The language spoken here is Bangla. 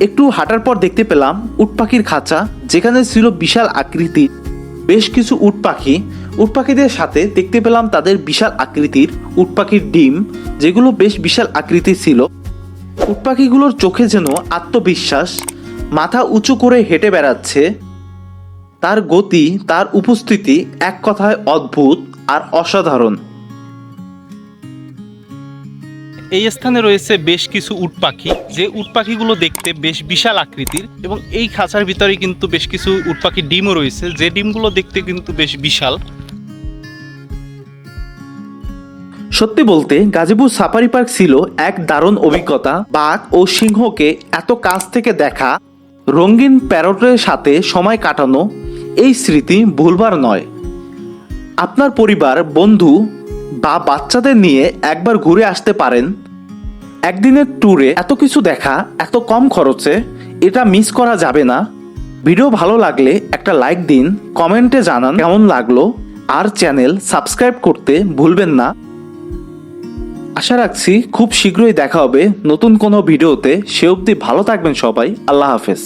একটু হাঁটার পর দেখতে পেলাম উট পাখির খাঁচা, যেখানে ছিল বিশাল আকৃতির বেশ কিছু উট পাখি। উট পাখিদের সাথে দেখতে পেলাম তাদের বিশাল আকৃতির উট পাখির ডিম, যেগুলো বেশ বিশাল আকৃতির ছিল। উট পাখিগুলোর চোখে যেন আত্মবিশ্বাস, মাথা উঁচু করে হেঁটে বেড়াচ্ছে। তার গতি, তার উপস্থিতি এক কথায় অদ্ভুত আর অসাধারণ। এই স্থানে রয়েছে বেশ কিছু উট পাখি, যে উট পাখিগুলো দেখতে বেশ বিশাল আকৃতির, এবং এই খাঁচার ভিতরে কিন্তু বেশ কিছু উট পাখির ডিমও রয়েছে, যে ডিমগুলো দেখতে কিন্তু বেশ বিশাল। সত্যি বলতে গাজীপুর সাফারি পার্ক ছিল এক দারুণ অভিজ্ঞতা। বাঘ ও সিংহকে এত কাছ থেকে দেখা, রঙিন প্যারটের সাথে সময় কাটানো, এই স্মৃতি ভুলবার নয়। আপনার পরিবার, বন্ধু বা বাচ্চাদের নিয়ে একবার ঘুরে আসতে পারেন। একদিনের ট্যুরে এত কিছু দেখা এত কম খরচে, এটা মিস করা যাবে না। ভিডিও ভালো লাগলে একটা লাইক দিন, কমেন্টে জানান কেমন লাগলো, আর চ্যানেল সাবস্ক্রাইব করতে ভুলবেন না। আশা রাখছি খুব শীঘ্রই দেখা হবে নতুন কোনো ভিডিওতে। সে অবধি ভালো থাকবেন সবাই। আল্লাহ হাফেজ।